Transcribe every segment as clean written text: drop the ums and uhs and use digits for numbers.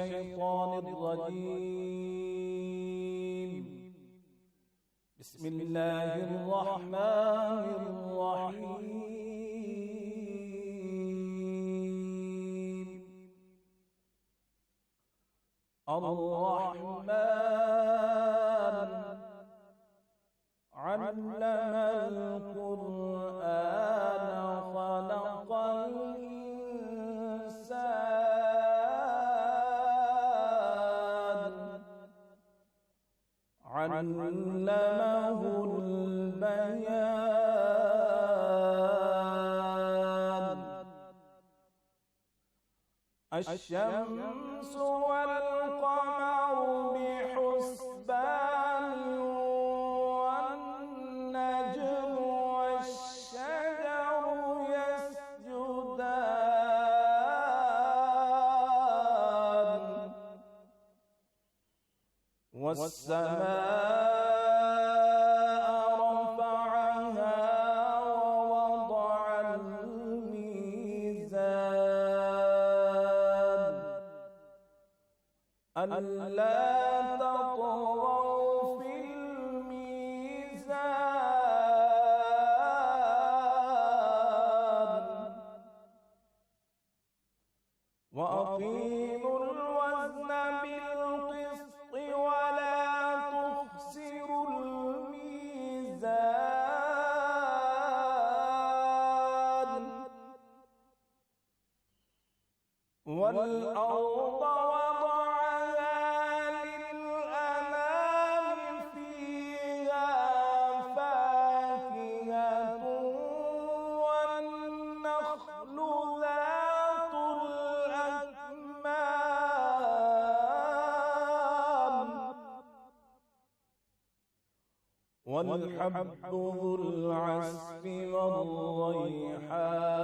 الشيطان الرجيم. بسم الله الرحمن الرحيم. الرحمن علم القرآن خلق الإنسان علمه البيان. الشمس والقمر بحسبان والنجم والشجر يسجدان والسماء رفعها ووضع الميزان ألا تطغوا في الميزان وأقيموا الوزن بالقسط ولا تخسروا الميزان والأرض وضعها للأنام فيها فاكهة والنخل ذات الأكمام والحب ذو العصف والريحان.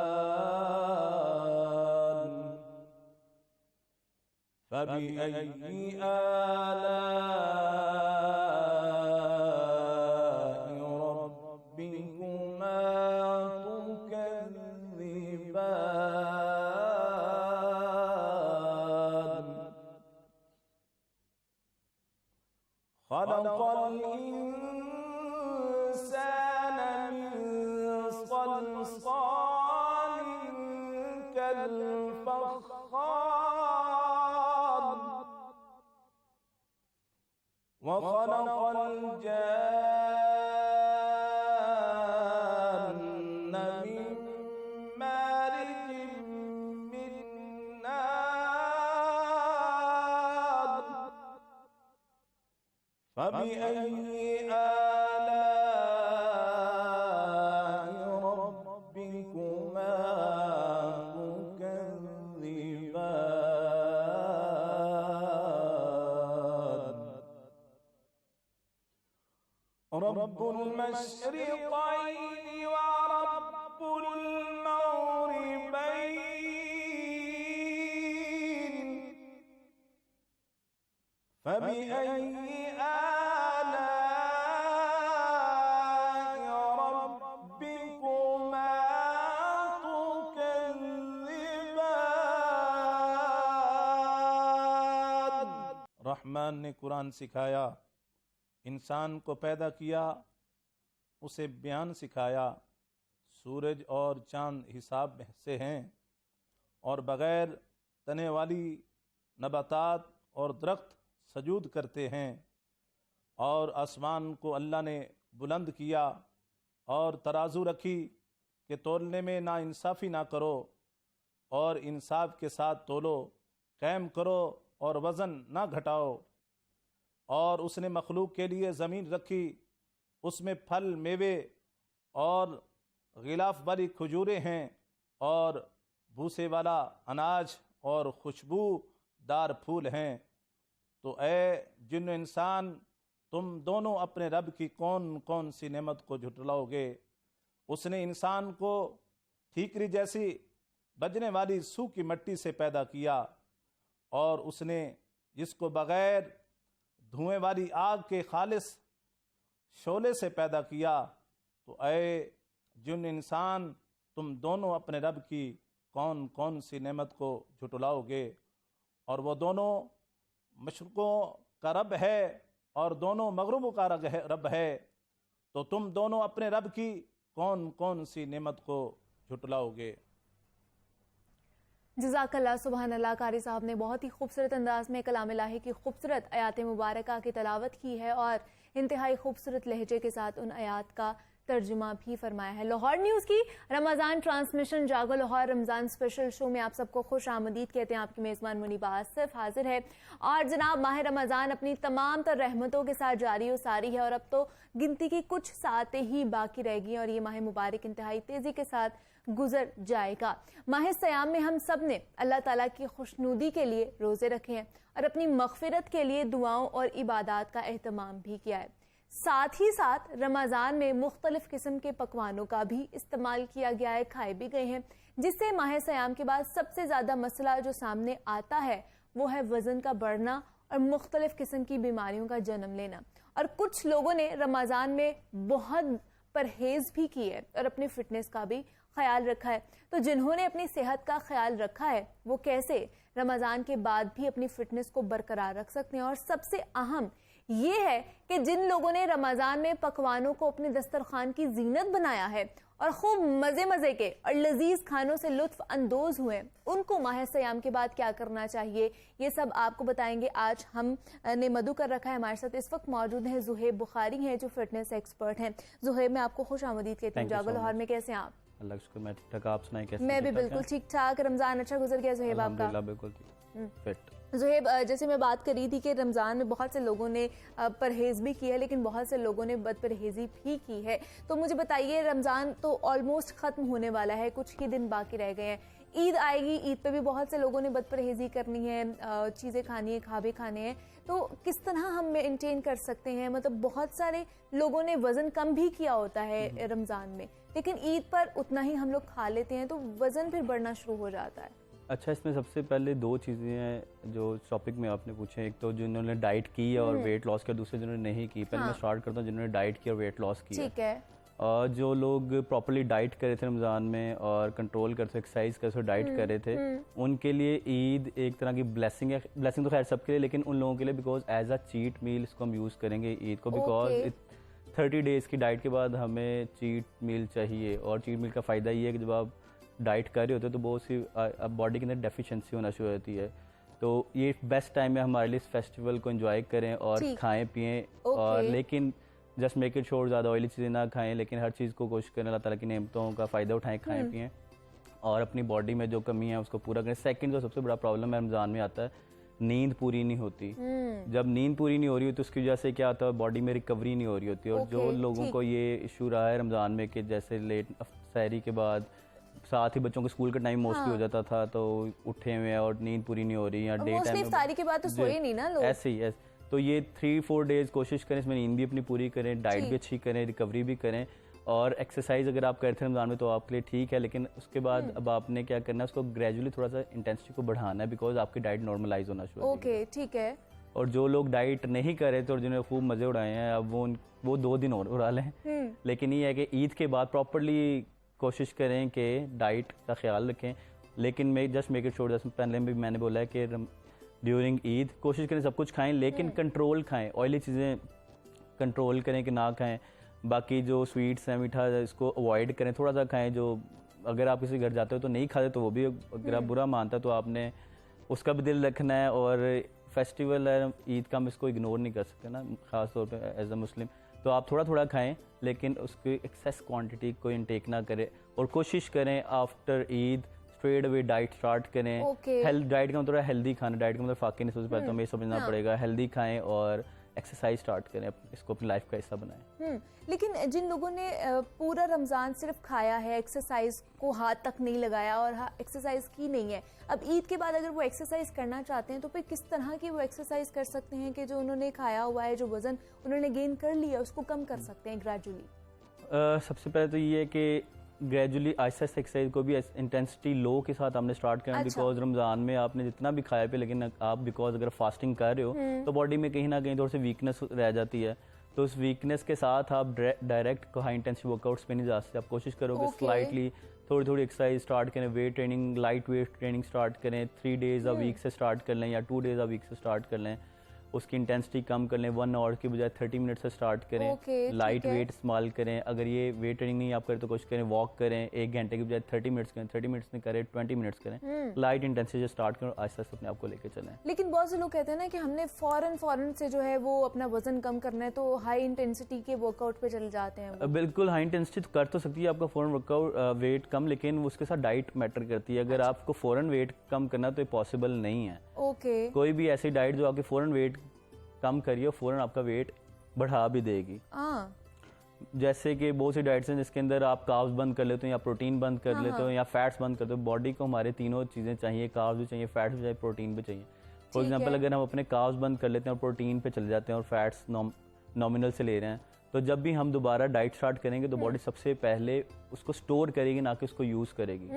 فبأي آلاء ربكما تكذبان. خلق الإنسان من صلصال كالفخار وخلق الجان من مارج من نار. فبأي آلاء ربكما تكذبان. رب المشرقين ورب المغربين. فبأي آلاء ربكما تكذبان. رحمان نے قرآن سکھایا، انسان کو پیدا کیا، اسے بیان سکھایا. سورج اور چاند حساب سے ہیں اور بغیر تنے والی نباتات اور درخت سجود کرتے ہیں. اور آسمان کو اللہ نے بلند کیا اور ترازو رکھی کہ تولنے میں نا انصافی نہ کرو اور انصاف کے ساتھ تولو، قائم کرو اور وزن نہ گھٹاؤ. اور اس نے مخلوق کے لیے زمین رکھی، اس میں پھل میوے اور غلاف والی کھجوریں ہیں اور بھوسے والا اناج اور خوشبو دار پھول ہیں. تو اے جن و انسان، تم دونوں اپنے رب کی کون کون سی نعمت کو جھٹلاؤ گے؟ اس نے انسان کو ٹھیکری جیسی بجنے والی سوکھی مٹی سے پیدا کیا اور اس نے جس کو بغیر دھوئیں والی آگ کے خالص شعلے سے پیدا کیا. تو اے جن انسان، تم دونوں اپنے رب کی کون کون سی نعمت کو جھٹلاؤ گے؟ اور وہ دونوں مشرقوں کا رب ہے اور دونوں مغربوں کا رب ہے، تو تم دونوں اپنے رب کی کون کون سی نعمت کو جھٹلاؤ گے؟ جزاک اللہ، سبحان اللہ۔ قاری صاحب نے بہت ہی خوبصورت انداز میں کلام الہی کی خوبصورت آیات مبارکہ کی تلاوت کی ہے اور انتہائی خوبصورت لہجے کے ساتھ ان آیات کا ترجمہ بھی فرمایا ہے۔ لاہور نیوز کی رمضان ٹرانسمیشن جاگو لاہور رمضان اسپیشل شو میں آپ سب کو خوش آمدید کہتے ہیں۔ آپ کی میزبان منیبہ آصف حاضر ہے، اور جناب ماہ رمضان اپنی تمام تر رحمتوں کے ساتھ جاری و ساری ہے، اور اب تو گنتی کی کچھ ساعتیں ہی باقی رہ گئی اور یہ ماہ مبارک انتہائی تیزی کے ساتھ گزر جائے گا۔ ماہ سیام میں ہم سب نے اللہ تعالیٰ کی خوشنودی کے لیے روزے رکھے ہیں اور اپنی مغفرت کے لیے دعاؤں اور عبادات کا اہتمام بھی کیا ہے۔ ساتھ ہی ساتھ رمضان میں مختلف قسم کے پکوانوں کا بھی استعمال کیا گیا ہے، کھائے بھی گئے ہیں، جس سے ماہ سیام کے بعد سب سے زیادہ مسئلہ جو سامنے آتا ہے وہ ہے وزن کا بڑھنا اور مختلف قسم کی بیماریوں کا جنم لینا۔ اور کچھ لوگوں نے رمضان میں بہت پرہیز بھی کی ہے اور اپنی فٹنس کا بھی خیال رکھا ہے۔ تو جنہوں نے اپنی صحت کا خیال رکھا ہے وہ کیسے رمضان کے بعد بھی اپنی فٹنس کو برقرار رکھ سکتے ہیں؟ اور سب سے اہم یہ ہے کہ جن لوگوں نے رمضان میں پکوانوں کو اپنے دسترخوان کی زینت بنایا ہے اور خوب مزے کے اور لذیذ کھانوں سے لطف اندوز ہوئے، ان کو ماہ سیام کے بعد کیا کرنا چاہیے، یہ سب آپ کو بتائیں گے۔ آج ہم نے مدعو کر رکھا ہے، ہمارے ساتھ اس وقت موجود ہیں زہیب بخاری ہیں جو فٹنس ایکسپرٹ ہیں۔ زہیب، میں آپ کو خوش آمدید کہتی ہوں جاگو لاہور میں۔ کیسے ہیں آپ؟ اللہ کا شکر، میں ٹھیک ٹھاک، آپ سنائیں کیسے؟ میں بھی بالکل ٹھیک ٹھاک۔ رمضان اچھا گزر گیا زہیب آپ کا؟ الحمدللہ بالکل فٹ۔ زہیب، جیسے میں بات کر رہی تھی کہ رمضان میں بہت سے لوگوں نے پرہیز بھی کی ہے لیکن بہت سے لوگوں نے بد پرہیزی بھی کی ہے، تو مجھے بتائیے رمضان تو آلموسٹ ختم ہونے والا ہے، کچھ ہی دن باقی رہ گئے ہیں، عید آئے گی، عید پہ بھی بہت سے لوگوں نے بد پرہیزی کرنی ہے، چیزیں کھانی ہے، کھابے کھانے ہیں، تو کس طرح ہم مینٹین کر سکتے ہیں؟ مطلب بہت سارے لوگوں نے وزن کم بھی کیا ہوتا ہے رمضان میں، لیکن عید پر اتنا ہی ہم لوگ کھا لیتے ہیں تو وزن پھر بڑھنا شروع ہو جاتا ہے۔ اچھا، اس میں سب سے پہلے دو چیزیں ہیں جو ٹاپک میں آپ نے پوچھے، ایک تو جنہوں نے ڈائٹ کی اور ویٹ لاس کیا، دوسرے جنہوں نے نہیں کی۔ پہلے میں سٹارٹ کرتا ہوں جنہوں نے ڈائٹ کی اور ویٹ لاس کیا۔ ٹھیک ہے۔ اور جو لوگ پراپرلی ڈائٹ کرے تھے رمضان میں اور کنٹرول کرتے، ایکسرسائز کرتے، ڈائٹ کر رہے تھے، ان کے لیے عید ایک طرح کی بلیسنگ ہے۔ بلیسنگ تو خیر سب کے لیے، لیکن ان لوگوں کے لیے بیکاز ایز اے چیٹ میل اس کو ہم یوز کریں گے عید کو، بیکاز 30 ڈیز کی ڈائٹ کے بعد ہمیں چیٹ میل چاہیے، اور چیٹ میل کا فائدہ یہ ہے کہ جب آپ ڈائٹ کر رہے ہوتے ہیں تو بہت سی باڈی کے اندر ڈیفیشنسی ہونا شروع ہوتی ہے، تو یہ بیسٹ ٹائم ہے ہمارے لیے اس فیسٹیول کو انجوائے کریں اور کھائیں پئیں، اور لیکن جسٹ میک اٹ شور زیادہ آئلی چیزیں نہ کھائیں، لیکن ہر چیز کو کوشش کریں اللہ تعالیٰ کی نعمتوں کا فائدہ اٹھائیں، کھائیں پئیں اور اپنی باڈی میں جو کمی ہے اس کو پورا کریں۔ سیکنڈ جو سب سے بڑا پرابلم ہے رمضان میں آتا ہے، نیند پوری نہیں ہوتی۔ جب نیند پوری نہیں ہو رہی ہوتی تو اس کی وجہ سے کیا ہوتا ہے، باڈی میں ریکوری نہیں ہو رہی ہوتی، اور جو لوگوں کو یہ ایشو رہا ہے رمضان میں کہ جیسے لیٹ سحری کے بعد ساتھ ہی بچوں کو اسکول کا ٹائم موسٹلی ہو جاتا تھا تو اٹھے ہوئے ہیں اور نیند پوری نہیں ہو رہی، یا ڈے ٹائم افطاری کے بعد تو سوئے نہیں نا لوگ، ایسے ہی تو یہ 3-4 ڈیز کوشش کریں اس میں نیند بھی اپنی پوری کریں، ڈائٹ بھی اچھی کریں، ریکوری بھی کریں، اور ایکسرسائز اگر آپ کرتے ہیں رمضان میں تو آپ کے لیے ٹھیک ہے، لیکن اس کے بعد اب آپ نے کیا کرنا ہے، اس کو گریجولی تھوڑا سا انٹینسٹی کو بڑھانا ہے، بیکاز آپ کی ڈائٹ نارملائز ہونا شروع ہو گئی۔ ٹھیک ہے۔ اور جو لوگ ڈائٹ نہیں کر رہے تھے اور جنہوں نے خوب مزے اڑائے ہیں، اب وہ 2 دن اور اڑا لیں، لیکن یہ ہے کہ عید کے بعد پراپرلی کوشش کریں کہ ڈائٹ کا خیال رکھیں، لیکن میں جسٹ میک اٹ شور، جیسے پہلے بھی میں نے بولا ہے کہ ڈیورنگ عید کوشش کریں سب کچھ کھائیں، لیکن کنٹرول کھائیں، آئلی چیزیں کنٹرول کریں کہ نہ کھائیں، باقی جو سویٹس ہیں، میٹھا اس کو اوائڈ کریں، تھوڑا سا کھائیں، جو اگر آپ کسی گھر جاتے ہو تو نہیں کھاتے تو وہ بھی، اگر آپ برا مانتا تو آپ نے اس کا بھی دل رکھنا ہے، اور فیسٹیول ہے عید کا، ہم اس کو اگنور نہیں کر سکتے نا، خاص طور پہ ایز اے مسلم، تو آپ تھوڑا تھوڑا کھائیں لیکن اس کی ایکسیس کوانٹٹی کو انٹیک نہ کریں، اور کوشش کریں آفٹر عید اسٹریٹ اوے ڈائٹ اسٹارٹ کریں۔ ہیلتھ ڈائٹ کا مطلب ہیلدی کھانا، ڈائٹ کا مطلب فاقے نہیں، سب سے پہلے تو ہمیں یہ سمجھنا پڑے گا، ہیلدی کھائیں اور ایکسرسائز اسٹارٹ کریں، اس کو اپنی لائف کا حصہ بنائیں۔ لیکن جن لوگوں نے پورا رمضان صرف کھایا ہے، ایکسرسائز کو ہاتھ تک نہیں لگایا اور ایکسرسائز کی نہیں ہے، اب عید کے بعد اگر وہ ایکسرسائز کرنا چاہتے ہیں تو پھر کس طرح کی وہ ایکسرسائز کر سکتے ہیں کہ جو انہوں نے کھایا ہوا ہے، جو وزن انہوں نے گین کر لیا اس کو کم کر سکتے ہیں گریجولی؟ سب سے پہلے تو یہ ہے کہ گریجولی آہستہ آہستہ ایکسرسائز کو بھی انٹینسٹی لو کے ساتھ ہم نے اسٹارٹ کرنا، بیکاز رمضان میں آپ نے جتنا بھی کھایا پہ، لیکن آپ بیکاز اگر فاسٹنگ کر رہے ہو تو باڈی میں کہیں نہ کہیں تھوڑی سی ویکنس رہ جاتی ہے، تو اس ویکنس کے ساتھ آپ direct high intensity work outs پہ نہیں جا سکتے، آپ کوشش کرو کہ سلائٹلی تھوڑی تھوڑی ایکسرسائز اسٹارٹ کریں, weight training, light weight training start کریں, 3 days a week سے اسٹارٹ کر لیں یا 2 days a week سے اسٹارٹ کر لیں. اس کی انٹینسٹی کم کر لیں, 1 hour کی بجائے 30 منٹ سے اسٹارٹ کریں. لائٹ ویٹ استعمال کریں. اگر یہ ویٹ ٹریننگ نہیں آپ کریں تو کوشش کریں واک کریں, 1 گھنٹے کی بجائے 30 منٹس کریں, 30 منٹس نہیں کریں 20 منٹس کریں. لائٹ انٹینسٹی سے اسٹارٹ کریں اور آہستہ آہستہ اپنے آپ کو لے کے چلیں. لیکن بہت سے لوگ کہتے ہیں نا کہ ہم نے فوراً سے جو ہے وہ اپنا وزن کم کرنا ہے تو ہائی انٹینسٹی کے ورک آؤٹ پہ چلے جاتے ہیں. بالکل ہائی انٹینسٹی تو کر تو سکتی ہے آپ کا فوراً ورک آؤٹ ویٹ کم, لیکن اس کے ساتھ ڈائٹ میٹر کرتی ہے. اگر آپ کو فوراً ویٹ کم کرنا تو یہ پاسبل نہیں ہے. اوکے. کوئی بھی ایسی ڈائٹ جو آپ کے فوراً ویٹ کم کریے فوراً آپ کا ویٹ بڑھا بھی دے گی. جیسے کہ بہت سی ڈائٹس ہیں جس کے اندر آپ کاربز بند کر لیتے ہو یا پروٹین بند کر لیتے ہو یا فیٹس بند کرتے ہو. باڈی کو ہمارے تینوں چیزیں چاہیے, کاربز بھی چاہیے, فیٹس بھی چاہیے, پروٹین بھی چاہیے. فار ایگزامپل اگر ہم اپنے کاربز بند کر لیتے ہیں اور پروٹین پہ چلے جاتے ہیں اور فیٹس نامنل سے لے رہے ہیں, تو جب بھی ہم دوبارہ ڈائٹ سٹارٹ کریں گے تو باڈی سب سے پہلے اس کو سٹور کرے گی, نہ کہ اس کو یوز کرے گی.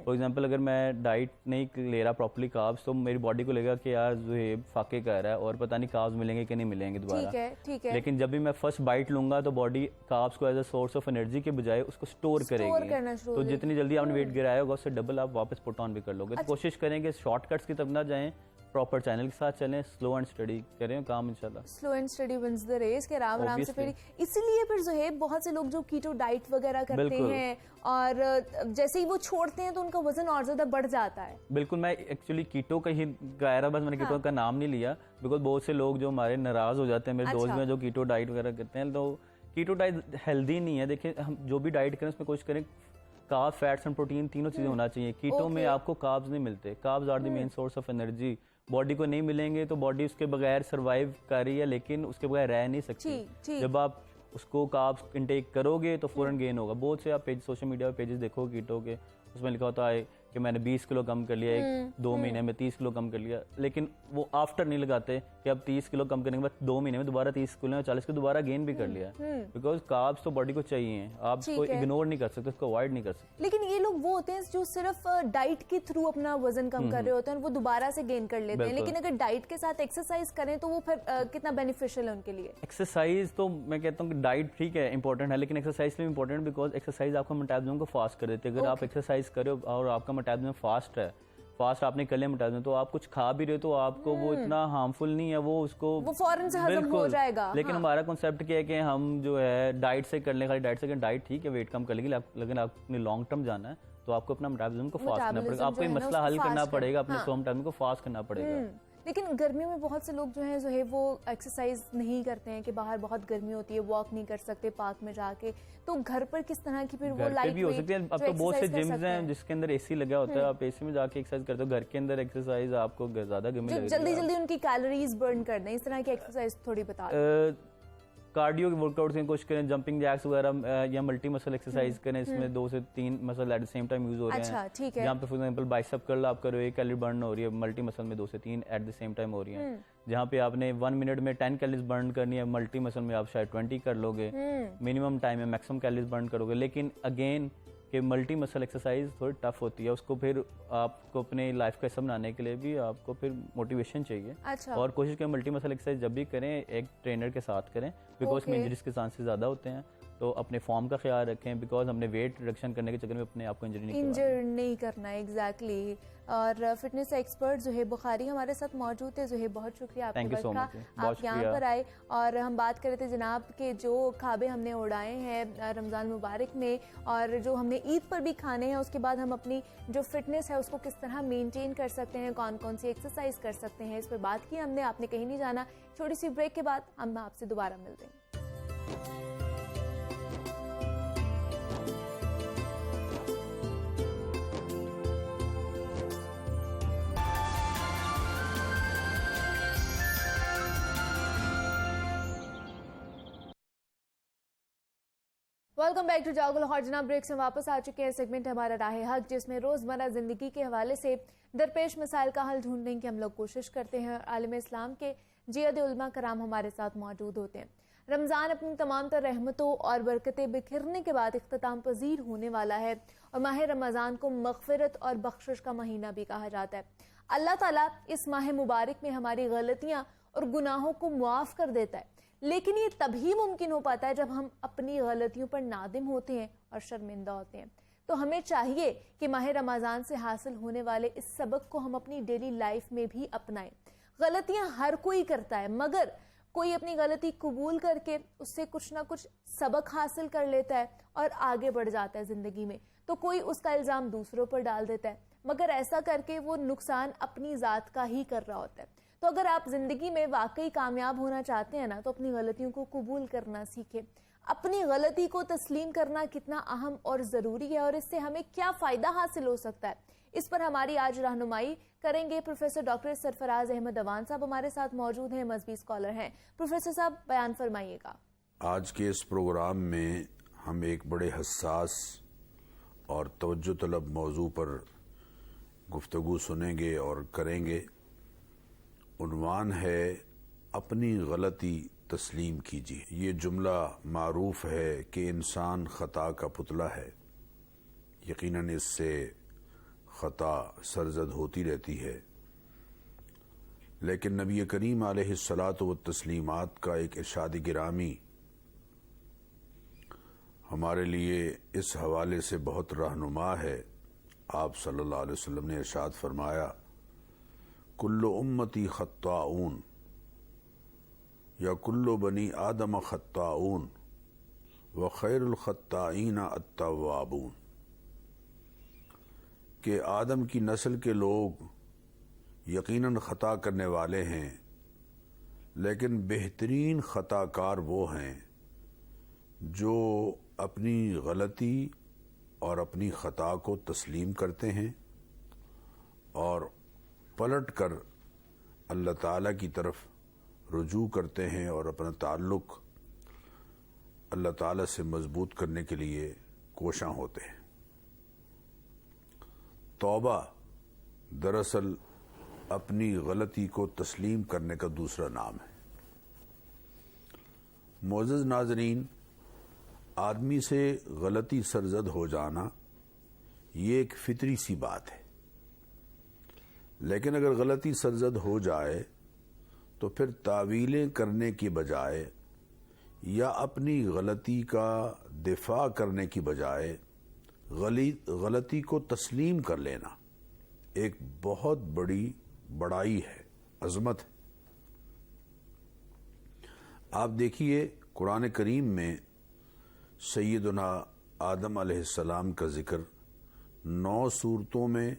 فار ایگزامپل اگر میں ڈائٹ نہیں لے رہا پراپرلی کاربس, تو میری باڈی کو لگے گا کہ یار زہیب فاقے کر رہا ہے اور پتہ نہیں کاربس ملیں گے کہ نہیں ملیں گے دوبارہ. لیکن جب بھی میں فرسٹ بائٹ لوں گا تو باڈی کاربس کو as a source of energy کے بجائے اس کو سٹور کرے گی. تو جتنی جلدی آپ نے ویٹ گرایا ہوگا اس سے ڈبل آپ واپس پٹ آن بھی کر لو گے. تو کوشش کریں کہ شارٹ کٹس کی طرف نہ جائیں, پراپر چینل کے ساتھ چلیں, سلو اینڈ اسٹڈی کریں کام انشاءاللہ. Slow and steady wins the race, کہ آرام سے پھر اسی لیے پھر زہیب بہت سے لوگ جو کیٹو ڈائٹ وغیرہ کرتے ہیں اور جیسے ہی وہ چھوڑتے ہیں تو ان کا وزن اور زیادہ بڑھ جاتا ہے. بالکل, میں ایکچولی کیٹو کا ہی گایا رہا, بس میں نے کیٹو کا نام نہیں لیا بیکاز بہت سے لوگ جو ہمارے ناراض ہو جاتے ہیں میرے دوست میں جو کیٹو ڈائٹ وغیرہ کرتے ہیں, تو کیٹو ڈائٹ ہیلدی نہیں ہے. دیکھیں ہم جو بھی ڈائٹ کریں اس میں کوشش کریں کارب, فیٹس اینڈ پروٹین تینوں چیزیں ہونا چاہیے. کیٹو میں آپ کو کاربز نہیں ملتے, carbs are the main source of energy. Body کو نہیں ملیں گے تو باڈی اس کے بغیر سروائیو کر رہی ہے لیکن اس کے بغیر رہ نہیں سکتی. جب آپ اس کو کاربس انٹیک کرو گے تو فوراً گین ہوگا. بہت سے آپ پیج سوشل میڈیا پہ پیجز دیکھو کیٹو کے, اس میں لکھا ہوتا ہے کہ میں نے 20 کلو کم کر لیا, 2 مہینے میں 30 کلو کم کر لیا, لیکن وہ آفٹر نہیں لگاتے کہ اب 30 کلو کم کرنے کے بعد 2 مہینے میں دوبارہ 30 کلو 40 کلو دوبارہ گین بھی کر لیا. بیکاز کاربس تو باڈی کو چاہیے, آپ اس کو اگنور نہیں کر سکتے, اس کو اوائڈ نہیں کر سکتے. لیکن یہ لوگ وہ ہوتے ہیں جو صرف ڈائٹ کے تھرو اپنا وزن کم کر رہے ہوتے ہیں, وہ دوبارہ سے گین کر لیتے ہیں. لیکن اگر ڈائٹ کے ساتھ ایکسرسائز کریں تو وہ پھر کتنا بینیفیشل ہے ان کے لیے؟ ایکسرسائز تو میں کہتا ہوں کہ ڈائٹ ٹھیک ہے امپورٹنٹ ہے, لیکن ایکسرسائز بھی امپورٹنٹ بیکاز ایکسرسائز آپ کا میٹابولزم کو فاسٹ کر دیتی ہے. اگر آپ ایکسرسائز کرے اور آپ کا میٹابولزم فاسٹ ہے, فاسٹ آپ نے کر لیا میٹابولزم, تو آپ کچھ کھا بھی رہے تو آپ کو وہ اتنا ہارمفل نہیں ہے, وہ اس کو فوراً سے ہضم ہو جائے گا. لیکن ہمارا کنسیپٹ کیا ہے کہ ہم جو ہے ڈائٹ سے کر لیں, خالی ڈائٹ سے کریں, ڈائٹ ٹھیک ہے ویٹ کم کر لیں گے, لیکن آپ نے لانگ ٹرم جانا ہے تو آپ کو اپنا میٹابولزم کو فاسٹ کرنا پڑے گا. آپ کو یہ مسئلہ حل کرنا پڑے گا, اپنے سلو میٹابولزم کو فاسٹ کرنا پڑے گا. لیکن گرمیوں میں بہت سے لوگ جو ہیں زہیب وہ ایکسرسائز نہیں کرتے ہیں کہ باہر بہت گرمی ہوتی ہے, واک نہیں کر سکتے پارک میں جا کے, تو گھر پر کس طرح کی پھر وہ لائٹ بھی ہو سکتی ہے. اب تو بہت سے جمز ہیں جس کے اندر اے سی لگا ہوتا ہے, آپ اے سی میں جا کے ایکسرسائز کرتے ہو. گھر کے اندر ایکسرسائز آپ کو زیادہ گرمی لگے گی, جلدی ان کی کیلوریز برن کر دیں, اس طرح کی ایکسرسائز تھوڑی بتا دیں. کارڈیو کے ورک آؤٹ کی کوشش کریں, جمپنگ جیکس وغیرہ یا ملٹی مسل ایکسرسائز کریں, اس میں 2 سے 3 muscle at the same time use ہو رہے ہیں. جہاں پہ فار ایگزامپل بائسپ کرل آپ کرو 1 کیلری برن ہو رہی ہے, ملٹی مسل میں 2 سے 3 ایٹ دا سیم ٹائم ہو رہی ہیں. جہاں پہ آپ نے 1 منٹ میں 10 کیلریز برن کرنی ہے, ملٹی مسل میں آپ شاید 20 کر لو گے. منیمم ٹائم میں میکسیمم کیلریز برن کرو گے. لیکن اگین کہ ملٹی مسل ایکسرسائز تھوڑی ٹف ہوتی ہے, اس کو پھر آپ کو اپنے لائف کا حصہ بنانے کے لیے بھی آپ کو پھر موٹیویشن چاہیے. اور کوشش کریں ملٹی مسل ایکسرسائز جب بھی کریں ایک ٹرینر کے ساتھ کریں, بیکاز میں انجریز کے چانسز زیادہ ہوتے ہیں. تو اپنے فارم کا خیال رکھیں, بیکاز ہم نے ویٹ ریڈکشن کرنے کے چکر میں اپنے آپ کو انجر نہیں کرنا ہے. ایگزیکٹلی. اور فٹنس ایکسپرٹ زہیب بخاری ہمارے ساتھ موجود ہے. زہیب بہت شکریہ آپ کا, آپ یہاں پر آئے. اور ہم بات کر رہے تھے جناب کے جو کھابے ہم نے اڑائے ہیں رمضان مبارک میں, اور جو ہم نے عید پر بھی کھانے ہیں, اس کے بعد ہم اپنی جو فٹنس ہے اس کو کس طرح مینٹین کر سکتے ہیں, کون کون سی ایکسرسائز کر سکتے ہیں, اس پر بات کی ہم نے. آپ نے کہیں نہیں جانا, چھوٹی سی بریک کے بعد ہم آپ سے دوبارہ ملتے ہیں. Welcome back to Jaago Lahore. جناب بریک سے واپس آ چکے ہیں. سیگمنٹ ہمارا راہ حق, جس میں روزمرہ زندگی کے حوالے سے درپیش مسائل کا حل ڈھونڈنے کی ہم لوگ کوشش کرتے ہیں. عالم اسلام کے جید علماء کرام ہمارے ساتھ موجود ہوتے ہیں. رمضان اپنی تمام تر رحمتوں اور برکتیں بکھرنے کے بعد اختتام پذیر ہونے والا ہے, اور ماہ رمضان کو مغفرت اور بخشش کا مہینہ بھی کہا جاتا ہے. اللہ تعالیٰ اس ماہ مبارک میں ہماری غلطیاں اور گناہوں کو معاف کر دیتا ہے, لیکن یہ تبھی ممکن ہو پاتا ہے جب ہم اپنی غلطیوں پر نادم ہوتے ہیں اور شرمندہ ہوتے ہیں. تو ہمیں چاہیے کہ ماہ رمضان سے حاصل ہونے والے اس سبق کو ہم اپنی ڈیلی لائف میں بھی اپنائیں۔ غلطیاں ہر کوئی کرتا ہے، مگر کوئی اپنی غلطی قبول کر کے اس سے کچھ نہ کچھ سبق حاصل کر لیتا ہے اور آگے بڑھ جاتا ہے زندگی میں، تو کوئی اس کا الزام دوسروں پر ڈال دیتا ہے، مگر ایسا کر کے وہ نقصان اپنی ذات کا ہی کر رہا ہوتا ہے۔ تو اگر آپ زندگی میں واقعی کامیاب ہونا چاہتے ہیں نا، تو اپنی غلطیوں کو قبول کرنا سیکھیں۔ اپنی غلطی کو تسلیم کرنا کتنا اہم اور ضروری ہے، اور اس سے ہمیں کیا فائدہ حاصل ہو سکتا ہے، اس پر ہماری آج رہنمائی کریں گے پروفیسر ڈاکٹر سرفراز احمد اوان صاحب ہمارے ساتھ موجود ہیں، مذہبی اسکالر ہیں۔ پروفیسر صاحب بیان فرمائیے گا۔ آج کے اس پروگرام میں ہم ایک بڑے حساس اور توجہ طلب موضوع پر گفتگو سنیں گے اور کریں گے۔ عنوان ہے اپنی غلطی تسلیم کیجیے۔ یہ جملہ معروف ہے کہ انسان خطا کا پتلا ہے، یقیناً اس سے خطا سرزد ہوتی رہتی ہے، لیکن نبی کریم علیہ الصلاۃ والتسلیمات کا ایک ارشاد گرامی ہمارے لیے اس حوالے سے بہت رہنما ہے۔ آپ صلی اللہ علیہ وسلم نے ارشاد فرمایا، کل امتی خطاؤن یا کل بنی آدم خطاؤن وخیر الخطائین التوابون، کہ آدم کی نسل کے لوگ یقیناً خطا کرنے والے ہیں، لیکن بہترین خطا کار وہ ہیں جو اپنی غلطی اور اپنی خطا کو تسلیم کرتے ہیں اور پلٹ کر اللہ تعالیٰ کی طرف رجوع کرتے ہیں اور اپنا تعلق اللہ تعالیٰ سے مضبوط کرنے کے لیے کوشاں ہوتے ہیں۔ توبہ دراصل اپنی غلطی کو تسلیم کرنے کا دوسرا نام ہے۔ معزز ناظرین، آدمی سے غلطی سرزد ہو جانا یہ ایک فطری سی بات ہے، لیکن اگر غلطی سرزد ہو جائے تو پھر تعویلیں کرنے کی بجائے یا اپنی غلطی کا دفاع کرنے کی بجائے غلطی کو تسلیم کر لینا ایک بہت بڑی بڑائی ہے، عظمت ہے۔ آپ دیکھیے قرآن کریم میں سیدنا آدم علیہ السلام کا ذکر 9 سورتوں میں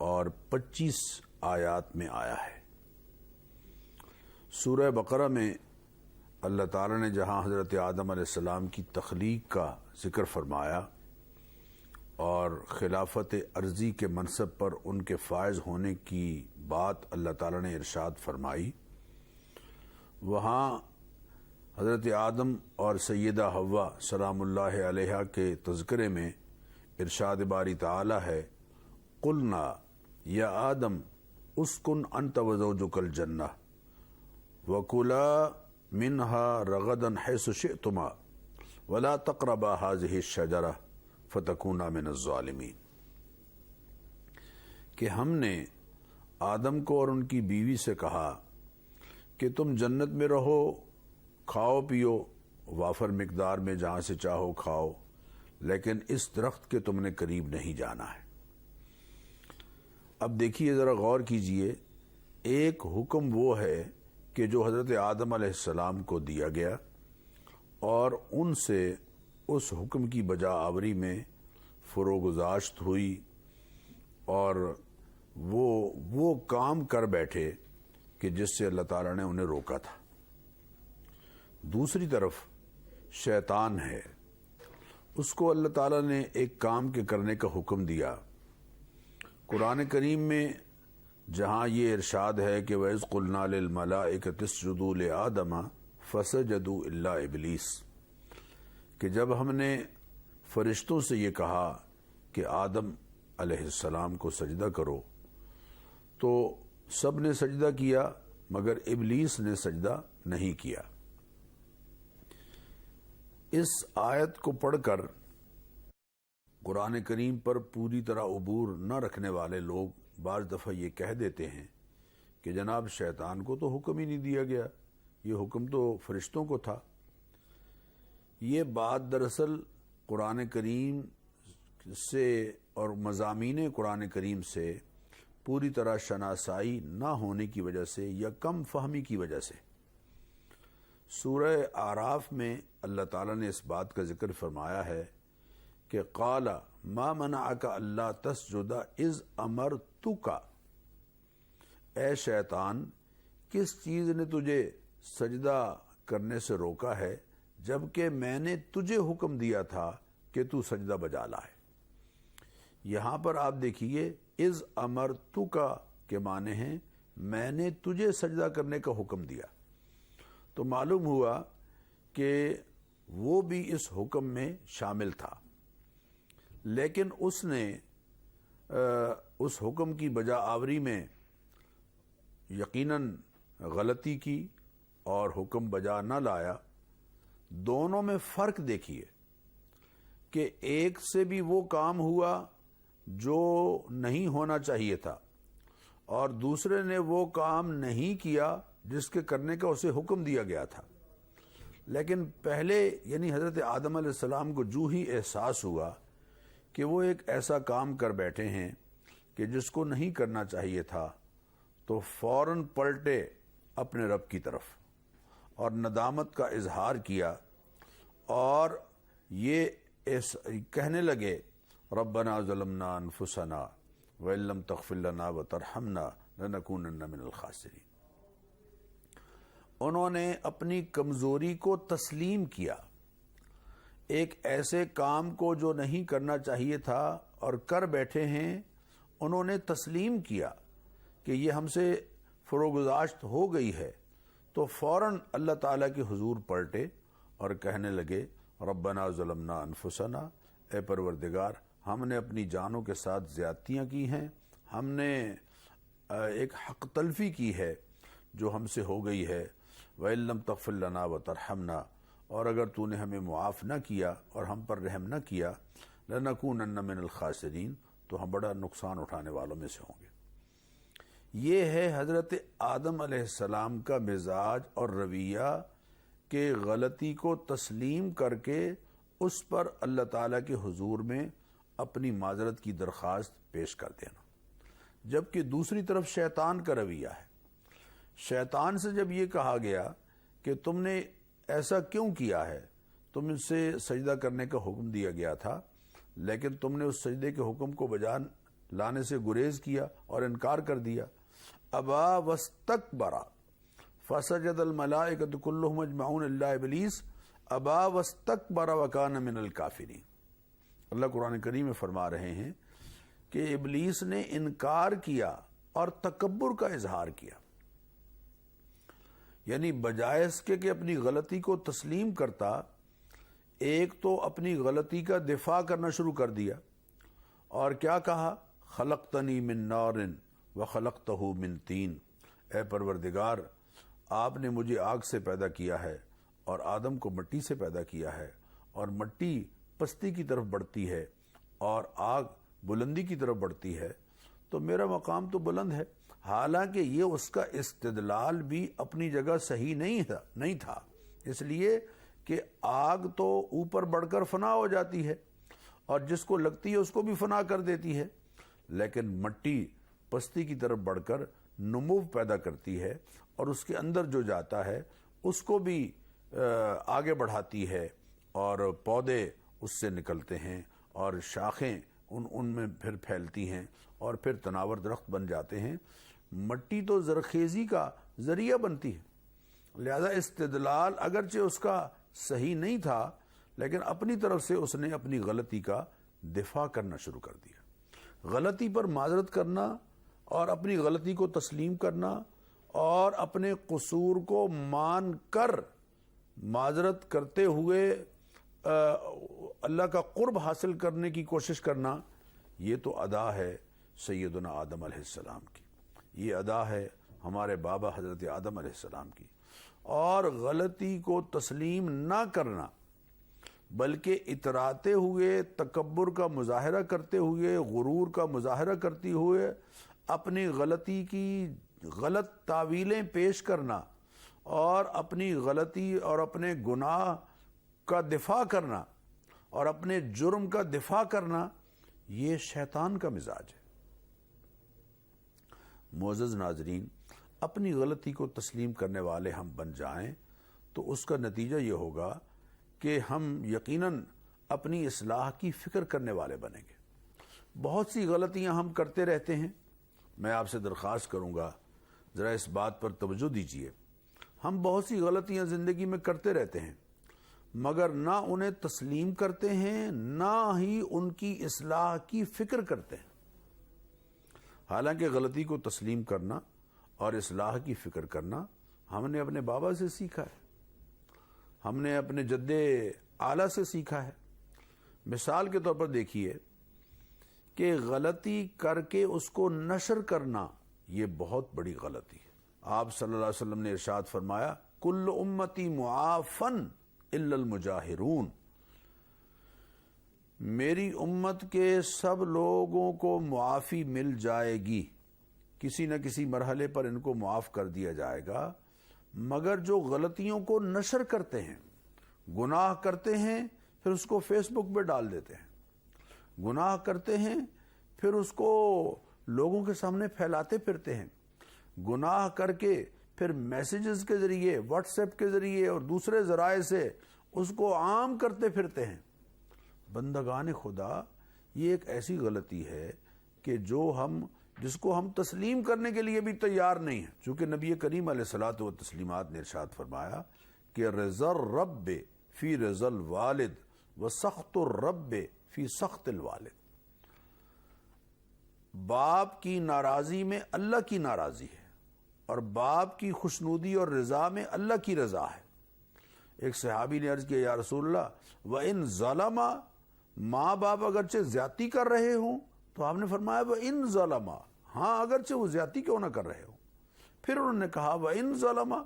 اور 25 آیات میں آیا ہے۔ سورہ بقرہ میں اللہ تعالیٰ نے جہاں حضرت آدم علیہ السلام کی تخلیق کا ذکر فرمایا اور خلافت ارضی کے منصب پر ان کے فائز ہونے کی بات اللہ تعالیٰ نے ارشاد فرمائی، وہاں حضرت آدم اور سیدہ حوا سلام اللہ علیہا کے تذکرے میں ارشاد باری تعالی ہے، قلنا یا آدم اسکن انت وزوجک الجنہ وکلا منہا رغدا حیث شئتما ولا تقربا هذه الشجرہ فتکونا من الظالمین، کہ ہم نے آدم کو اور ان کی بیوی سے کہا کہ تم جنت میں رہو، کھاؤ پیو وافر مقدار میں جہاں سے چاہو کھاؤ، لیکن اس درخت کے تم نے قریب نہیں جانا ہے۔ اب دیکھیے ذرا غور کیجئے، ایک حکم وہ ہے کہ جو حضرت آدم علیہ السلام کو دیا گیا اور ان سے اس حکم کی بجا آوری میں فروگزاشت ہوئی اور وہ کام کر بیٹھے کہ جس سے اللہ تعالیٰ نے انہیں روکا تھا۔ دوسری طرف شیطان ہے، اس کو اللہ تعالیٰ نے ایک کام کے کرنے کا حکم دیا۔ قرآن کریم میں جہاں یہ ارشاد ہے کہ وَإِذْ قُلْنَا لِلْمَلَائِكَةِ اسْجُدُوا لِآدَمَ فَسَجَدُوا إِلَّا إِبْلِيسَ، کہ جب ہم نے فرشتوں سے یہ کہا کہ آدم علیہ السلام کو سجدہ کرو تو سب نے سجدہ کیا مگر ابلیس نے سجدہ نہیں کیا۔ اس آیت کو پڑھ کر قرآن کریم پر پوری طرح عبور نہ رکھنے والے لوگ بعض دفعہ یہ کہہ دیتے ہیں کہ جناب شیطان کو تو حکم ہی نہیں دیا گیا، یہ حکم تو فرشتوں کو تھا۔ یہ بات دراصل قرآن کریم سے اور مضامین قرآن کریم سے پوری طرح شناسائی نہ ہونے کی وجہ سے یا کم فہمی کی وجہ سے سورہ اعراف میں اللہ تعالیٰ نے اس بات کا ذکر فرمایا ہے کہ قال ما منعک اللہ تسجد اذ امرتک، اے شیطان کس چیز نے تجھے سجدہ کرنے سے روکا ہے جبکہ میں نے تجھے حکم دیا تھا کہ تو سجدہ بجا لائے۔ یہاں پر آپ دیکھیے اذ امرتک کے معنی ہیں میں نے تجھے سجدہ کرنے کا حکم دیا، تو معلوم ہوا کہ وہ بھی اس حکم میں شامل تھا، لیکن اس نے اس حکم کی بجا آوری میں یقیناً غلطی کی اور حکم بجا نہ لایا۔ دونوں میں فرق دیکھیے کہ ایک سے بھی وہ کام ہوا جو نہیں ہونا چاہیے تھا اور دوسرے نے وہ کام نہیں کیا جس کے کرنے کا اسے حکم دیا گیا تھا۔ لیکن پہلے یعنی حضرت آدم علیہ السلام کو جو ہی احساس ہوا کہ وہ ایک ایسا کام کر بیٹھے ہیں کہ جس کو نہیں کرنا چاہیے تھا، تو فوراً پلٹے اپنے رب کی طرف اور ندامت کا اظہار کیا اور یہ کہنے لگے ربنا ظلمنا انفسنا وان لم تغفر لنا وترحمنا لنکونن من الخاسرین۔ انہوں نے اپنی کمزوری کو تسلیم کیا، ایک ایسے کام کو جو نہیں کرنا چاہیے تھا اور کر بیٹھے ہیں انہوں نے تسلیم کیا کہ یہ ہم سے فروگزاشت ہو گئی ہے، تو فوراً اللہ تعالیٰ کے حضور پلٹے اور کہنے لگے ربنا ظلمنا انفسنا، اے پروردگار ہم نے اپنی جانوں کے ساتھ زیادتیاں کی ہیں، ہم نے ایک حق تلفی کی ہے جو ہم سے ہو گئی ہے، وَإِن لَمْ تَغْفِرْ لَنَا وَتَرْحَمْنَا، اور اگر تو نے ہمیں معاف نہ کیا اور ہم پر رحم نہ کیا لَنَكُونَنَّ مِنَ الْخَاسِرِينَ، تو ہم بڑا نقصان اٹھانے والوں میں سے ہوں گے۔ یہ ہے حضرت آدم علیہ السلام کا مزاج اور رویہ کہ غلطی کو تسلیم کر کے اس پر اللہ تعالیٰ کے حضور میں اپنی معذرت کی درخواست پیش کر دینا۔ جبکہ دوسری طرف شیطان کا رویہ ہے، شیطان سے جب یہ کہا گیا کہ تم نے ایسا کیوں کیا ہے، تم ان سے سجدہ کرنے کا حکم دیا گیا تھا لیکن تم نے اس سجدے کے حکم کو بجا لانے سے گریز کیا اور انکار کر دیا، ابا واستکبر فسجد الملائکۃ کلہم اجمعون الا ابلیس ابا واستکبر وکان من الکافرین۔ اللہ قرآن کریم میں فرما رہے ہیں کہ ابلیس نے انکار کیا اور تکبر کا اظہار کیا، یعنی بجائے اس کے کہ اپنی غلطی کو تسلیم کرتا، ایک تو اپنی غلطی کا دفاع کرنا شروع کر دیا اور کیا کہا خلقتنی من نار وخلقتہ من طین، اے پروردگار آپ نے مجھے آگ سے پیدا کیا ہے اور آدم کو مٹی سے پیدا کیا ہے، اور مٹی پستی کی طرف بڑھتی ہے اور آگ بلندی کی طرف بڑھتی ہے، تو میرا مقام تو بلند ہے۔ حالانکہ یہ اس کا استدلال بھی اپنی جگہ صحیح نہیں تھا، اس لیے کہ آگ تو اوپر بڑھ کر فنا ہو جاتی ہے اور جس کو لگتی ہے اس کو بھی فنا کر دیتی ہے، لیکن مٹی پستی کی طرف بڑھ کر نمو پیدا کرتی ہے اور اس کے اندر جو جاتا ہے اس کو بھی آگے بڑھاتی ہے اور پودے اس سے نکلتے ہیں اور شاخیں ان میں پھر پھیلتی ہیں اور پھر تناور درخت بن جاتے ہیں۔ مٹی تو زرخیزی کا ذریعہ بنتی ہے، لہذا استدلال اگرچہ اس کا صحیح نہیں تھا لیکن اپنی طرف سے اس نے اپنی غلطی کا دفاع کرنا شروع کر دیا۔ غلطی پر معذرت کرنا اور اپنی غلطی کو تسلیم کرنا اور اپنے قصور کو مان کر معذرت کرتے ہوئے اللہ کا قرب حاصل کرنے کی کوشش کرنا، یہ تو ادا ہے سیدنا آدم علیہ السلام کی، یہ ادا ہے ہمارے بابا حضرت آدم علیہ السلام کی۔ اور غلطی کو تسلیم نہ کرنا بلکہ اتراتے ہوئے، تکبر کا مظاہرہ کرتے ہوئے، غرور کا مظاہرہ کرتے ہوئے اپنی غلطی کی غلط تعویلیں پیش کرنا اور اپنی غلطی اور اپنے گناہ کا دفاع کرنا اور اپنے جرم کا دفاع کرنا، یہ شیطان کا مزاج ہے۔ معزز ناظرین، اپنی غلطی کو تسلیم کرنے والے ہم بن جائیں تو اس کا نتیجہ یہ ہوگا کہ ہم یقیناً اپنی اصلاح کی فکر کرنے والے بنیں گے۔ بہت سی غلطیاں ہم کرتے رہتے ہیں۔ میں آپ سے درخواست کروں گا ذرا اس بات پر توجہ دیجیے، ہم بہت سی غلطیاں زندگی میں کرتے رہتے ہیں مگر نہ انہیں تسلیم کرتے ہیں نہ ہی ان کی اصلاح کی فکر کرتے ہیں۔ حالانکہ غلطی کو تسلیم کرنا اور اصلاح کی فکر کرنا ہم نے اپنے بابا سے سیکھا ہے، ہم نے اپنے جد اعلیٰ سے سیکھا ہے۔ مثال کے طور پر دیکھیے کہ غلطی کر کے اس کو نشر کرنا یہ بہت بڑی غلطی ہے۔ آپ صلی اللہ علیہ وسلم نے ارشاد فرمایا کل امتی معافن الا المجاہرون، میری امت کے سب لوگوں کو معافی مل جائے گی، کسی نہ کسی مرحلے پر ان کو معاف کر دیا جائے گا، مگر جو غلطیوں کو نشر کرتے ہیں، گناہ کرتے ہیں پھر اس کو فیس بک پہ ڈال دیتے ہیں، گناہ کرتے ہیں پھر اس کو لوگوں کے سامنے پھیلاتے پھرتے ہیں، گناہ کر کے پھر میسیجز کے ذریعے، واٹس ایپ کے ذریعے اور دوسرے ذرائع سے اس کو عام کرتے پھرتے ہیں۔ بندگان خدا، یہ ایک ایسی غلطی ہے کہ جس کو ہم تسلیم کرنے کے لیے بھی تیار نہیں ہیں، چونکہ نبی کریم علیہ الصلوۃ والتسلیمات نے ارشاد فرمایا کہ رضا الرب فی رضا الوالد و سخط الرب فی سخط الوالد، باپ کی ناراضی میں اللہ کی ناراضی ہے اور باپ کی خوشنودی اور رضا میں اللہ کی رضا ہے۔ ایک صحابی نے عرض کیا یا رسول اللہ وَإِن ظَلَمَا، ماں باپ اگرچہ زیادتی کر رہے ہوں، تو آپ نے فرمایا وَإِن ظَلَمَا، ہاں اگرچہ وہ زیادتی کیوں نہ کر رہے ہوں۔ پھر انہوں نے کہا وَإِن ظَلَمَا،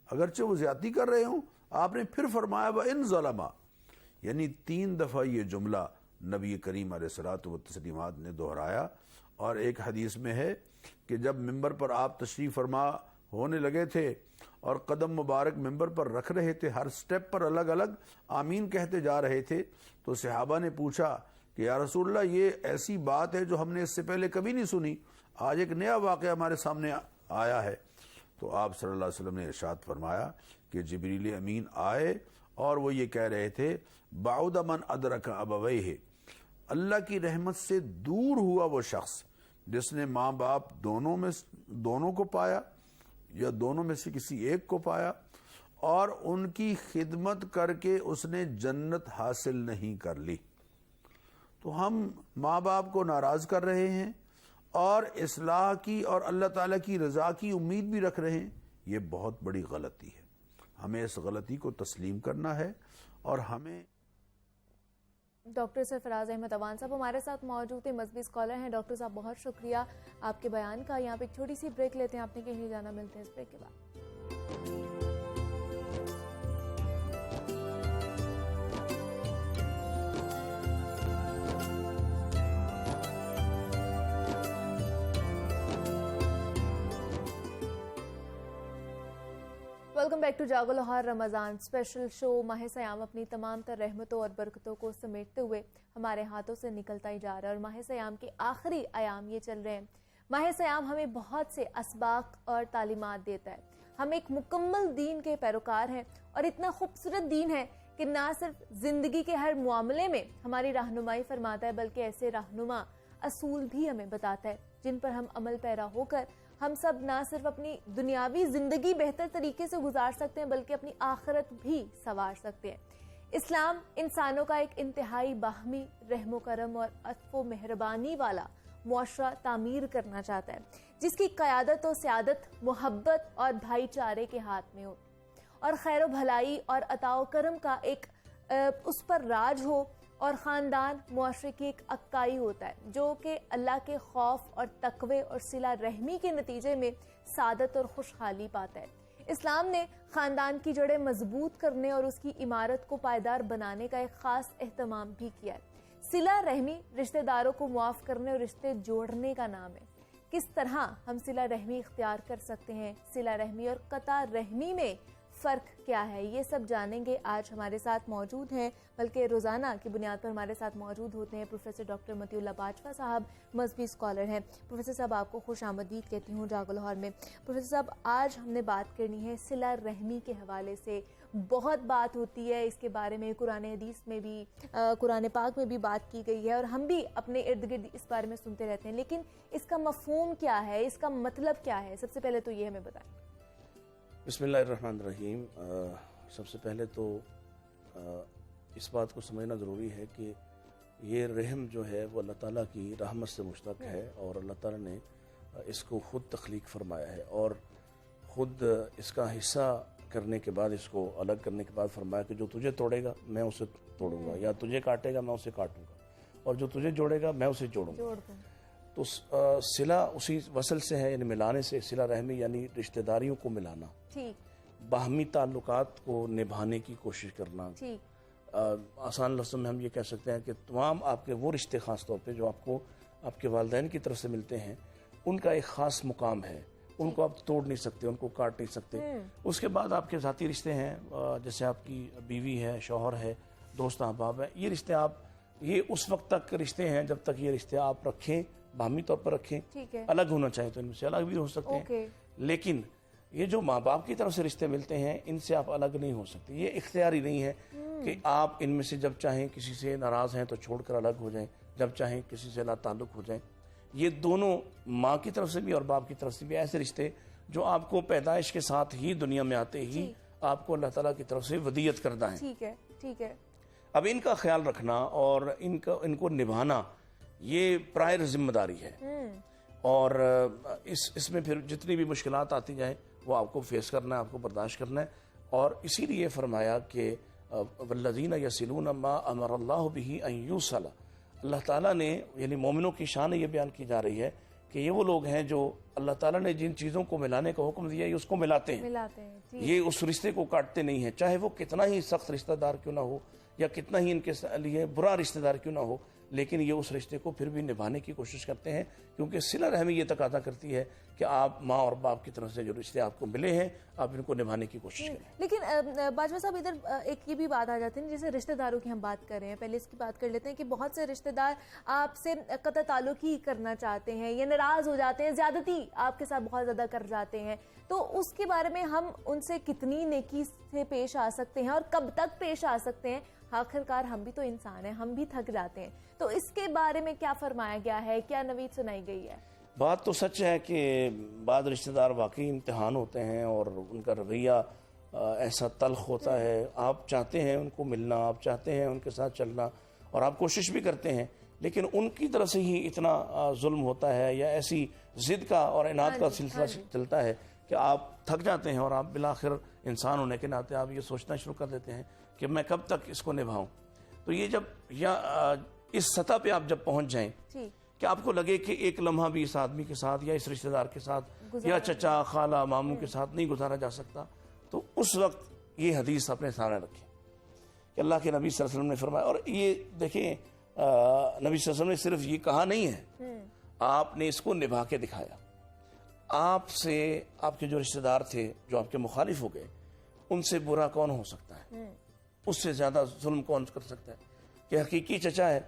اگرچہ وہ زیادتی کر رہے ہوں، آپ نے پھر فرمایا وَإِن ظَلَمَا، یعنی 3 دفعہ یہ جملہ نبی کریم علیہ الصلوۃ والتسلیمات نے دہرایا۔ اور ایک حدیث میں ہے کہ جب ممبر پر آپ تشریف فرما ہونے لگے تھے اور قدم مبارک ممبر پر رکھ رہے تھے، ہر سٹیپ پر الگ الگ آمین کہتے جا رہے تھے، تو صحابہ نے پوچھا کہ یا رسول اللہ یہ ایسی بات ہے جو ہم نے اس سے پہلے کبھی نہیں سنی، آج ایک نیا واقعہ ہمارے سامنے آیا ہے۔ تو آپ صلی اللہ علیہ وسلم نے ارشاد فرمایا کہ جبریل امین آئے اور وہ یہ کہہ رہے تھے بعد من ادرک ابویہ، اللہ کی رحمت سے دور ہوا وہ شخص جس نے ماں باپ دونوں کو پایا یا دونوں میں سے کسی ایک کو پایا اور ان کی خدمت کر کے اس نے جنت حاصل نہیں کر لی۔ تو ہم ماں باپ کو ناراض کر رہے ہیں اور اصلاح کی اور اللہ تعالیٰ کی رضا کی امید بھی رکھ رہے ہیں، یہ بہت بڑی غلطی ہے۔ ہمیں اس غلطی کو تسلیم کرنا ہے اور ہمیں ڈاکٹر سرفراز احمد اوان صاحب ہمارے ساتھ موجود ہیں، مذہبی اسکالر ہیں۔ ڈاکٹر صاحب بہت شکریہ آپ کے بیان کا۔ یہاں پہ ایک چھوٹی سی بریک لیتے ہیں، آپ نے کہیں جانا، ملتے ہیں اس بریک کے بعد۔ Welcome back to Jaago Lahore Ramzan special show. ماہ سیام اپنی تمام تر رحمتوں اور برکتوں کو سمیٹتے ہوئے ہمارے ہاتھوں سے نکلتا ہی جا رہا ہے، اور ماہ سیام کے آخری ایام یہ چل رہے ہیں۔ ماہ سیام ہمیں بہت سے اسباق اور تعلیمات دیتا ہے۔ ہم ایک مکمل دین کے پیروکار ہیں اور اتنا خوبصورت دین ہے کہ نہ صرف زندگی کے ہر معاملے میں ہماری رہنمائی فرماتا ہے بلکہ ایسے رہنما اصول بھی ہمیں بتاتا ہے جن پر ہم عمل پیرا ہو کر ہم سب نہ صرف اپنی دنیاوی زندگی بہتر طریقے سے گزار سکتے ہیں بلکہ اپنی آخرت بھی سنوار سکتے ہیں۔ اسلام انسانوں کا ایک انتہائی باہمی رحم و کرم اور عطف و مہربانی والا معاشرہ تعمیر کرنا چاہتا ہے، جس کی قیادت و سیادت محبت اور بھائی چارے کے ہاتھ میں ہو، اور خیر و بھلائی اور عطا و کرم کا ایک اس پر راج ہو، اور خاندان معاشرے کی ایک اکائی ہوتا ہے جو کہ اللہ کے خوف اور تقوی اور صلہ رحمی کے نتیجے میں سعادت اور خوشحالی پاتا ہے۔ اسلام نے خاندان کی جڑیں مضبوط کرنے اور اس کی عمارت کو پائیدار بنانے کا ایک خاص اہتمام بھی کیا ہے۔ صلہ رحمی رشتہ داروں کو معاف کرنے اور رشتے جوڑنے کا نام ہے۔ کس طرح ہم صلہ رحمی اختیار کر سکتے ہیں؟ صلہ رحمی اور قطع رحمی میں فرق کیا ہے، یہ سب جانیں گے. آج ہمارے ساتھ موجود ہیں، بلکہ روزانہ کی بنیاد پر ہمارے ساتھ موجود ہوتے ہیں، پروفیسر ڈاکٹر مطیع اللہ باجوہ صاحب، مذہبی اسکالر ہیں. پروفیسر صاحب آپ کو خوش آمدید کہتی ہوں جاگو لاہور میں. پروفیسر صاحب آج ہم نے بات کرنی ہے صلہ رحمی کے حوالے سے. بہت بات ہوتی ہے اس کے بارے میں، قرآن حدیث میں بھی، قرآن پاک میں بھی بات کی گئی ہے، اور ہم بھی اپنے ارد گرد اس بارے میں سنتے رہتے ہیں، لیکن اس کا مفہوم کیا ہے، اس کا مطلب کیا ہے؟ سب سے پہلے تو یہ ہمیں بتائیں. بسم اللہ الرحمن الرحیم. سب سے پہلے تو اس بات کو سمجھنا ضروری ہے کہ یہ رحم جو ہے وہ اللہ تعالیٰ کی رحمت سے مشتق ہے، اور اللہ تعالیٰ نے اس کو خود تخلیق فرمایا ہے، اور خود اس کا حصہ کرنے کے بعد، اس کو الگ کرنے کے بعد فرمایا کہ جو تجھے توڑے گا میں اسے توڑوں گا، یا تجھے کاٹے گا میں اسے کاٹوں گا، اور جو تجھے جوڑے گا میں اسے جوڑوں گا. تو صلہ اسی وصل سے ہے، یعنی ملانے سے. صلہ رحمی یعنی رشتہ داریوں کو ملانا، باہمی تعلقات کو نبھانے کی کوشش کرنا. آسان لفظوں میں ہم یہ کہہ سکتے ہیں کہ تمام آپ کے وہ رشتے، خاص طور پہ جو آپ کو آپ کے والدین کی طرف سے ملتے ہیں، ان کا ایک خاص مقام ہے، ان کو آپ توڑ نہیں سکتے، ان کو کاٹ نہیں سکتے. اس کے بعد آپ کے ذاتی رشتے ہیں، جیسے آپ کی بیوی ہے، شوہر ہے، دوست احباب ہیں. یہ رشتے یہ اس وقت تک رشتے ہیں جب تک یہ رشتے آپ رکھیں، باہمی طور پر رکھیں. الگ ہونا چاہے تو ان میں سے الگ بھی ہو سکتے ہیں، لیکن یہ جو ماں باپ کی طرف سے رشتے ملتے ہیں ان سے آپ الگ نہیں ہو سکتے. یہ اختیاری نہیں ہے کہ آپ ان میں سے جب چاہیں کسی سے ناراض ہیں تو چھوڑ کر الگ ہو جائیں، جب چاہیں کسی سے لا تعلق ہو جائیں. یہ دونوں ماں کی طرف سے بھی اور باپ کی طرف سے بھی ایسے رشتے جو آپ کو پیدائش کے ساتھ ہی دنیا میں آتے ہی آپ کو اللہ تعالیٰ کی طرف سے ودیت کردہ ہیں. ٹھیک ہے. اب ان کا خیال رکھنا اور ان کو نبھانا یہ پرائر ذمہ داری ہے، اور اس میں پھر جتنی بھی مشکلات آتی جائیں وہ آپ کو فیس کرنا ہے، آپ کو برداشت کرنا ہے. اور اسی لیے فرمایا کہ والذین یصلون ما امر اللہ بہ ان یوصل. اللہ تعالیٰ نے، یعنی مومنوں کی شان یہ بیان کی جا رہی ہے کہ یہ وہ لوگ ہیں جو اللہ تعالیٰ نے جن چیزوں کو ملانے کا حکم دیا ہے اس کو ملاتے ہیں. یہ اس رشتے کو کاٹتے نہیں ہیں، چاہے وہ کتنا ہی سخت رشتہ دار کیوں نہ ہو، یا کتنا ہی ان کے لیے برا رشتہ دار کیوں نہ ہو، لیکن یہ اس رشتے کو پھر بھی نبھانے کی کوشش کرتے ہیں، کیونکہ صلہ رحمی یہ تقاضا کرتی ہے کہ آپ ماں اور باپ کی طرف سے جو رشتے آپ کو ملے ہیں آپ ان کو نبھانے کی کوشش کریں. لیکن باجوہ صاحب ادھر ایک یہ بھی بات آ جاتی ہے، جیسے رشتہ داروں کی ہم بات کر رہے ہیں، پہلے اس کی بات کر لیتے ہیں کہ بہت سے رشتہ دار آپ سے قطع تعلق ہی کرنا چاہتے ہیں، یا ناراض ہو جاتے ہیں، زیادتی آپ کے ساتھ بہت زیادہ کر جاتے ہیں. تو اس کے بارے میں ہم ان سے کتنی نیکی سے پیش آ سکتے ہیں اور کب تک پیش آ سکتے ہیں؟ آخرکار ہم بھی تو انسان ہیں، ہم بھی تھک جاتے ہیں. تو اس کے بارے میں کیا فرمایا گیا ہے، کیا نوید سنائی گئی ہے؟ بات تو سچ ہے کہ بعض رشتہ دار واقعی امتحان ہوتے ہیں، اور ان کا رویہ ایسا تلخ ہوتا ہے. آپ چاہتے ہیں ان کو ملنا، آپ چاہتے ہیں ان کے ساتھ چلنا، اور آپ کوشش بھی کرتے ہیں، لیکن ان کی طرف سے ہی اتنا ظلم ہوتا ہے، یا ایسی ضد کا اور عناد کا سلسلہ چلتا ہے کہ آپ تھک جاتے ہیں، اور آپ بالآخر انسان ہونے کے ناطے آپ یہ سوچنا شروع کر دیتے ہیں کہ میں کب تک اس کو نبھاؤں. تو یہ جب اس سطح پہ آپ جب پہنچ جائیں کہ آپ کو لگے کہ ایک لمحہ بھی اس آدمی کے ساتھ یا اس رشتہ دار کے ساتھ یا چچا خالہ ماموں کے ساتھ نہیں گزارا جا سکتا، تو اس وقت یہ حدیث اپنے سامنے رکھیں کہ اللہ کے نبی صلی اللہ علیہ وسلم نے فرمایا. اور یہ دیکھیں، نبی صلی اللہ علیہ وسلم نے صرف یہ کہا نہیں ہے، آپ نے اس کو نبھا کے دکھایا. آپ سے آپ کے جو رشتہ دار تھے جو آپ کے مخالف ہو گئے، ان سے برا کون ہو سکتا ہے، اس سے زیادہ ظلم کون کر سکتا ہے کہ حقیقی چچا ہے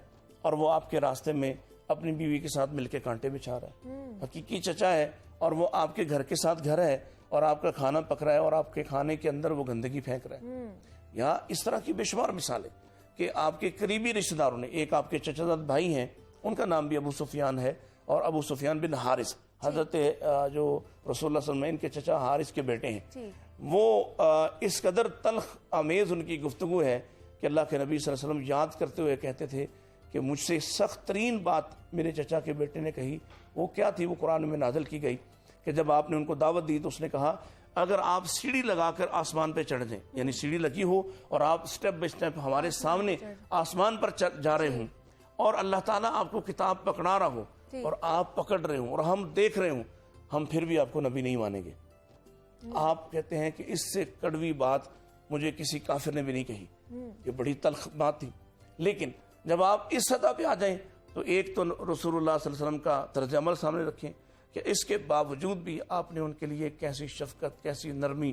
اور وہ آپ کے راستے میں اپنی بیوی کے ساتھ مل کے کانٹے بچھا رہا ہے. حقیقی چچا ہے اور وہ آپ کے گھر کے ساتھ گھر ہے اور آپ کا کھانا پک رہا ہے اور آپ کے کھانے کے اندر وہ گندگی پھینک رہا ہے. یا اس طرح کی بے شمار مثالیں کہ آپ کے قریبی رشتہ داروں نے، ایک آپ کے چچا زاد بھائی ہیں، ان کا نام بھی ابو سفیان ہے، اور ابو سفیان بن حارث، حضرت جو رسول اللہ صلی اللہ علیہ وسلم ان کے چچا حارث کے بیٹے ہیں. وہ اس قدر تلخ آمیز ان کی گفتگو ہے کہ اللہ کے نبی صلی اللہ علیہ وسلم یاد کرتے ہوئے کہتے تھے کہ مجھ سے سخت ترین بات میرے چچا کے بیٹے نے کہی. وہ کیا تھی؟ وہ قرآن میں نازل کی گئی کہ جب آپ نے ان کو دعوت دی تو اس نے کہا اگر آپ سیڑھی لگا کر آسمان پہ چڑھ جائیں، یعنی سیڑھی لگی ہو اور آپ سٹیپ بائی سٹیپ ہمارے سامنے آسمان پر جا رہے ہوں، اور اللہ تعالیٰ آپ کو کتاب پکڑا رہا ہو اور آپ پکڑ رہے ہوں اور ہم دیکھ رہے ہوں، ہم پھر بھی آپ کو نبی نہیں مانیں گے. آپ کہتے ہیں کہ اس سے کڑوی بات مجھے کسی کافر نے بھی نہیں کہی. یہ بڑی تلخ بات تھی. لیکن جب آپ اس سطح پہ آ جائیں تو ایک تو رسول اللہ صلی اللہ علیہ وسلم کا طرز عمل سامنے رکھیں کہ اس کے باوجود بھی آپ نے ان کے لیے کیسی شفقت، کیسی نرمی،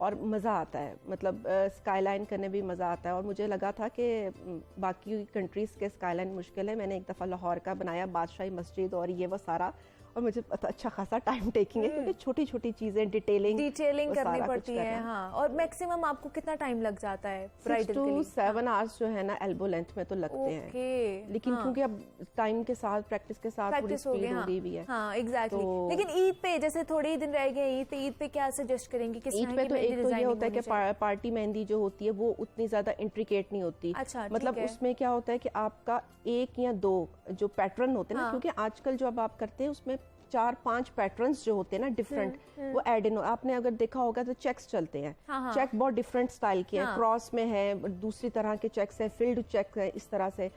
اور مزہ آتا ہے, مطلب اسکائی لائن کرنے بھی مزہ آتا ہے. اور مجھے لگا تھا کہ باقی کنٹریز کے اسکائی لائن مشکل ہے, میں نے ایک دفعہ لاہور کا بنایا, بادشاہی مسجد اور یہ وہ سارا, اور مجھے اچھا خاصا ٹائم ٹیکنگ ہے کیونکہ چھوٹی چھوٹی چیزیں ڈیٹیلنگ کرنی پڑتی ہے. ہاں, اور میکسیمم آپ کو کتنا ٹائم لگ جاتا ہے؟ 6 to 7 hours جو ہے نا ایلبو لینتھ میں تو لگتے ہیں, لیکن کیونکہ اب ٹائم کے ساتھ پریکٹس کے ساتھ تھوڑی سپیڈ ہو گئی بھی ہے. ہاں ایگزیکٹلی. لیکن عید پہ جیسے تھوڑے دن رہ گئے عید پہ کیا سجیسٹ کریں گے؟ عید پہ تو ایک تو یہ ہوتا ہے کہ پارٹی مہندی جو ہوتی ہے وہ اتنی زیادہ انٹریکیٹ نہیں ہوتی. مطلب اس میں کیا ہوتا ہے کہ آپ کا 1 یا 2 جو پیٹرن ہوتے ہیں نا, کیونکہ آج کل جو اب آپ کرتے ہیں اس میں 4-5 پیٹرنز جو ہوتے ہیں نا ڈفرنٹ, وہ ایڈ ان. آپ نے اگر دیکھا ہوگا تو چیکس چلتے ہیں, چیک بہت ڈفرنٹ سٹائل کے ہیں, کراس میں ہے, دوسری طرح کے چیکس ہیں, فلڈ چیک ہے, اس طرح سے.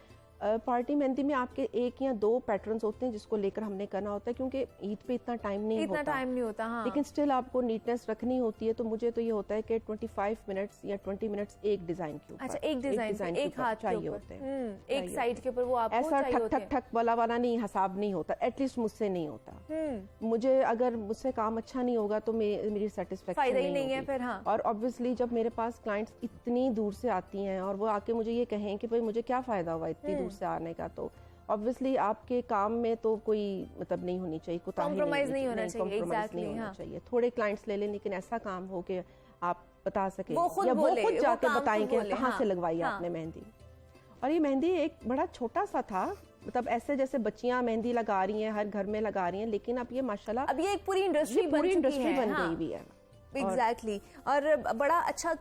پارٹی مہندی میں آپ کے 1 یا 2 پیٹرنز ہوتے ہیں جس کو لے کر ہم نے کرنا ہوتا ہے, کیونکہ عید پہ اتنا ٹائم نہیں ہوتا. لیکن اسٹل آپ کو نیٹنس رکھنی ہوتی ہے, تو مجھے تو یہ ہوتا ہے کہ 25 منٹس یا 20 منٹس ایک ڈیزائن کے اوپر, اچھا ایک ڈیزائن ایک ہاتھ چاہیے ہوتے ہیں, ایک سائڈ کے اوپر وہ آپ کو ایسا ٹھک ٹھک ٹھک والا نہیں حساب نہیں ہوتا, ایٹ لیسٹ مجھ سے نہیں ہوتا. مجھے اگر مجھ سے کام اچھا نہیں ہوگا تو میری سیٹسفیکشن نہیں ہے پھر. اور obviously جب میرے پاس کلائنٹس اتنی دور سے آتی ہیں اور وہ آ کے مجھے یہ کہیں کہ بھائی مجھے کیا فائدہ ہوا اتنی دور سے آنے کا, تو obviously آپ کے کام میں تو کوئی مطلب نہیں ہونی چاہیے, کمپرومائز نہیں ہونا چاہیے. تھوڑے کلائنٹس لے لیں لیکن ایسا کام ہو کہ آپ بتا سکیں یا وہ خود جا کے بتائیں کہ کہاں سے لگوائی آپ نے مہندی. اور یہ مہندی ایک بڑا چھوٹا سا تھا, مطلب ایسے جیسے بچیاں مہندی لگا رہی ہیں, ہر گھر میں لگا رہی ہیں, لیکن اب یہ ماشاءاللہ اب یہ ایک پوری انڈسٹری بن گئی بھی ہے. ایگزیکٹلی. اور بڑا اچھا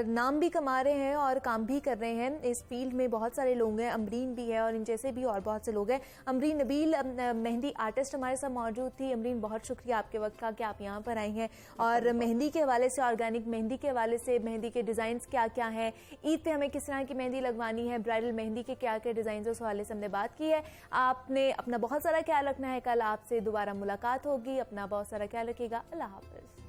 نام بھی کما رہے ہیں اور کام بھی کر رہے ہیں اس فیلڈ میں. بہت سارے لوگ ہیں, امرین بھی ہے اور ان جیسے بھی اور بہت سے لوگ ہیں. امرین نبیل مہندی آرٹسٹ ہمارے ساتھ موجود تھی. امرین بہت شکریہ آپ کے وقت کا کہ آپ یہاں پر آئی ہیں, اور مہندی کے حوالے سے, آرگینک مہندی کے حوالے سے, مہندی کے ڈیزائنس کیا کیا ہیں, عید پہ ہمیں کس طرح کی مہندی لگوانی ہے, برائڈل مہندی کے کیا کیا ڈیزائنز, اس حوالے سے ہم نے بات کی ہے. آپ نے اپنا بہت سارا خیال رکھنا ہے. کل آپ سے دوبارہ ملاقات ہوگی. اپنا بہت سارا خیال رکھیے گا. اللہ حافظ.